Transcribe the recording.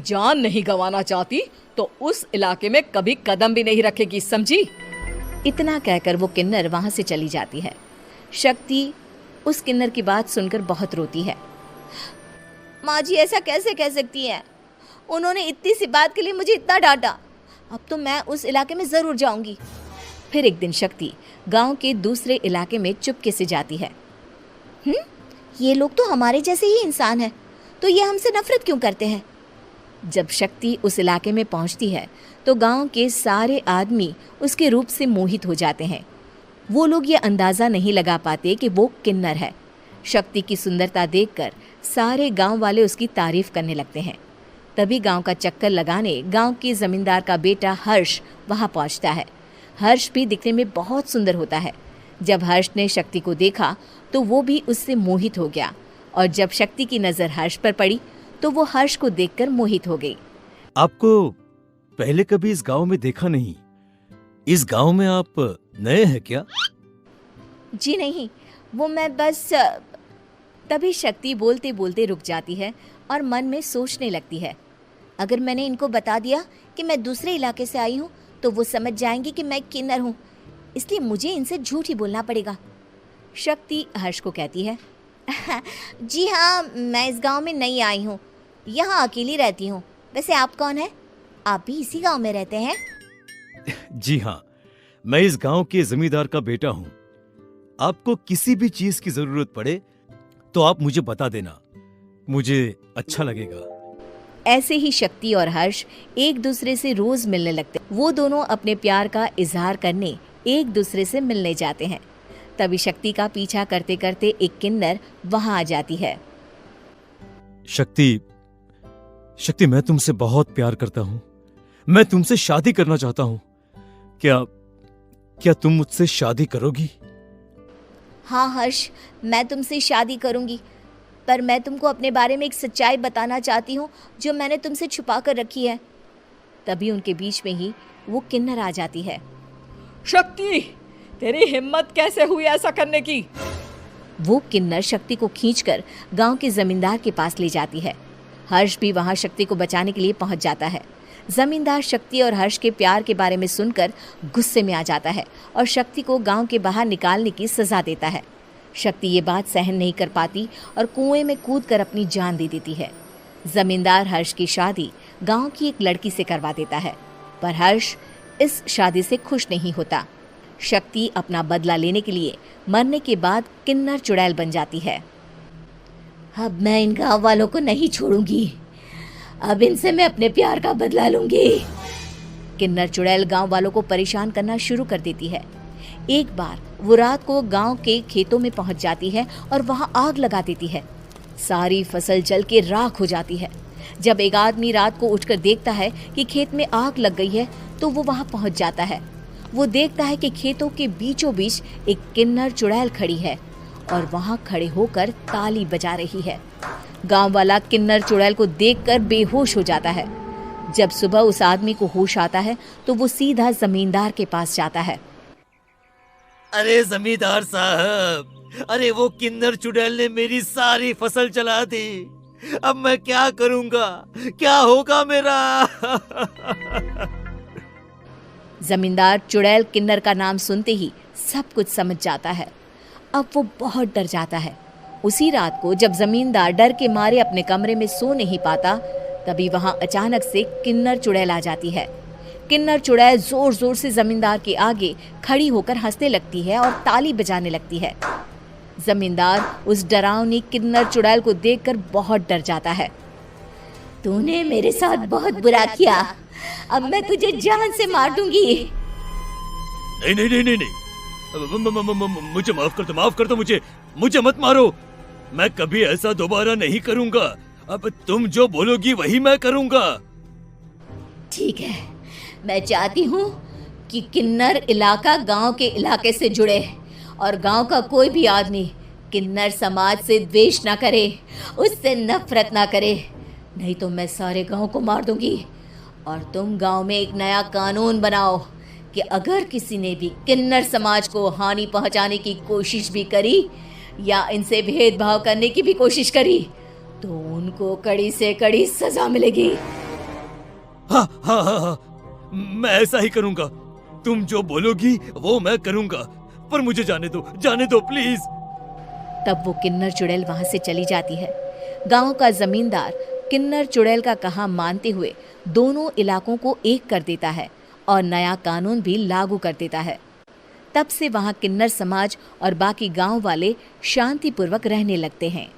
जान नहीं गंवाना चाहती तो उस इलाके में कभी कदम भी नहीं रखेगी, समझी? इतना कहकर वो किन्नर वहां से चली जाती है। शक्ति उस किन्नर की बात सुनकर बहुत रोती है। माँ जी ऐसा कैसे कह सकती हैं? उन्होंने इतनी सी बात के लिए मुझे इतना डांटा। अब तो मैं उस इलाके में ज़रूर जाऊंगी। फिर एक दिन शक्ति गांव के दूसरे इलाके में चुपके से जाती है। ये लोग तो हमारे जैसे ही इंसान हैं, तो ये हमसे नफरत क्यों करते हैं? जब शक्ति उस इलाके में पहुंचती है तो गांव के सारे आदमी उसके रूप से मोहित हो जाते हैं। वो लोग ये अंदाज़ा नहीं लगा पाते कि वो किन्नर है। शक्ति की सुंदरता देखकर सारे गांव वाले उसकी तारीफ करने लगते हैं। तभी गांव का चक्कर लगाने गांव के जमींदार का बेटा हर्ष वहां पहुंचता है। हर्ष भी दिखने में बहुत सुंदर होता है। जब हर्ष ने शक्ति को देखा तो वो भी उससे मोहित हो गया, और जब शक्ति की नज़र हर्ष पर पड़ी तो वो हर्ष को देखकर मोहित हो गई। आपको पहले कभी इस गांव में देखा नहीं। इस गांव में आप नए हैं क्या? जी नहीं, वो मैं बस। तभी शक्ति बोलते बोलते रुक जाती है और मन में सोचने लगती है, अगर मैंने इनको बता दिया कि मैं दूसरे इलाके से आई हूँ तो वो समझ जाएंगे कि मैं किन्नर हूँ, इसलिए मुझे इनसे झूठ ही बोलना पड़ेगा। शक्ति हर्ष को कहती है, जी हाँ, मैं इस गांव में नई आई हूँ, यहाँ अकेली रहती हूँ। वैसे आप कौन है? आप भी इसी गांव में रहते हैं? जी हाँ, मैं इस गांव के जमींदार का बेटा हूँ। आपको किसी भी चीज की जरूरत पड़े तो आप मुझे बता देना, मुझे अच्छा लगेगा। ऐसे ही शक्ति और हर्ष एक दूसरे से रोज मिलने लगते। वो दोनों अपने प्यार का इजहार करने एक दूसरे से मिलने जाते हैं। तभी शक्ति का पीछा करते करते एक किन्नर वहां आ जाती है। शक्ति, मैं तुमसे बहुत प्यार करता हूँ। मैं तुमसे शादी करना चाहता हूँ। क्या तुम मुझसे शादी करोगी? हाँ हर्ष, मैं तुमसे शादी करूंगी, पर मैं तुमको अपने बारे में एक सच्चाई बताना चाहती हूँ जो मैंने तुमसे छुपा कर रखी है। तभी उनके बीच में ही वो किन्नर आ जाती है। शक्ति, तेरी हिम्मत कैसे हुई ऐसा करने की? वो किन्नर शक्ति को खींचकर गांव के जमींदार के पास ले जाती है। हर्ष भी वहां शक्ति को बचाने के लिए पहुंच जाता है। जमींदार शक्ति और हर्ष के प्यार के बारे में सुनकर गुस्से में आ जाता है और शक्ति को गांव के बाहर निकालने की सजा देता है। शक्ति ये बात सहन नहीं कर पाती और कुएं में कूदकर अपनी जान दे देती है। जमींदार हर्ष की शादी गांव की एक लड़की से करवा देता है, पर हर्ष इस शादी से खुश नहीं होता। शक्ति अपना बदला लेने के लिए मरने के बाद किन्नर चुड़ैल बन जाती है। अब मैं इन गांव वालों को नहीं छोड़ूंगी, अब इनसे मैं अपने प्यार का बदला लूंगी। किन्नर चुड़ैल गांव वालों को परेशान करना शुरू कर देती है। एक बार वो रात को गांव के खेतों में पहुंच जाती है और वहां आग लगा देती है। सारी फसल जल के राख हो जाती है। जब एक आदमी रात को उठकर देखता है कि खेत में आग लग गई है तो वो वहां पहुंच जाता है। वो देखता है कि खेतों के बीचों बीच एक किन्नर चुड़ैल खड़ी है और वहां खड़े होकर ताली बजा रही है। गांव वाला किन्नर चुड़ैल को देखकर बेहोश हो जाता है। जब सुबह उस आदमी को होश आता है तो वो सीधा जमींदार के पास जाता है। अरे जमींदार साहब, अरे वो किन्नर चुड़ैल ने मेरी सारी फसल जला दी। अब मैं क्या करूंगा? क्या होगा मेरा? जमींदार चुड़ैल किन्नर का नाम सुनते ही सब कुछ समझ जाता है। अब वो बहुत डर जाता है। उसी रात को जब जमींदार डर के मारे अपने कमरे में सो नहीं पाता, तभी वहां अचानक से किन्नर चुड़ैल आ जाती है। किन्नर चुड़ैल जोर जोर से जमींदार के आगे खड़ी होकर हंसने लगती है और ताली बजाने लगती है। जमींदार उस डरावनी किन्नर चुड़ैल को देखकर बहुत डर जाता है। तूने मेरे साथ बहुत बुरा किया, अब मैं तुझे जान से मार दूंगी। नहीं नहीं नहीं नहीं नहीं, मुझे माफ कर दो, मुझे मत मारो। मैं कभी ऐसा दोबारा नहीं करूंगा। अब तुम जो बोलोगी वही मैं करूंगा। ठीक है, मैं चाहती हूँ कि किन्नर इलाका गांव के इलाके से जुड़े और गांव का कोई भी आदमी किन्नर समाज से द्वेष ना करे, उससे नफरत ना करे, नहीं तो मैं सारे गांव को मार दूंगी। और तुम गांव में एक नया कानून बनाओ कि अगर किसी ने भी किन्नर समाज को हानि पहुंचाने की कोशिश भी करी या इनसे भेदभाव करने की भी कोशिश करी तो उनको कड़ी से कड़ी सजा मिलेगी। हाँ हाँ हाँ हाँ, मैं ऐसा ही करूंगा। तुम जो बोलोगी वो मैं करूंगा, पर मुझे जाने दो प्लीज। तब वो किन्नर चुड़ैल वहां से चली जाती है। गांव का जमींदार किन्नर चुड़ैल का कहा मानते हुए दोनों इलाकों को एक कर देता है और नया कानून भी लागू कर देता है। तब से वहां किन्नर समाज और बाकी गांव वाले शांतिपूर्वक रहने लगते हैं।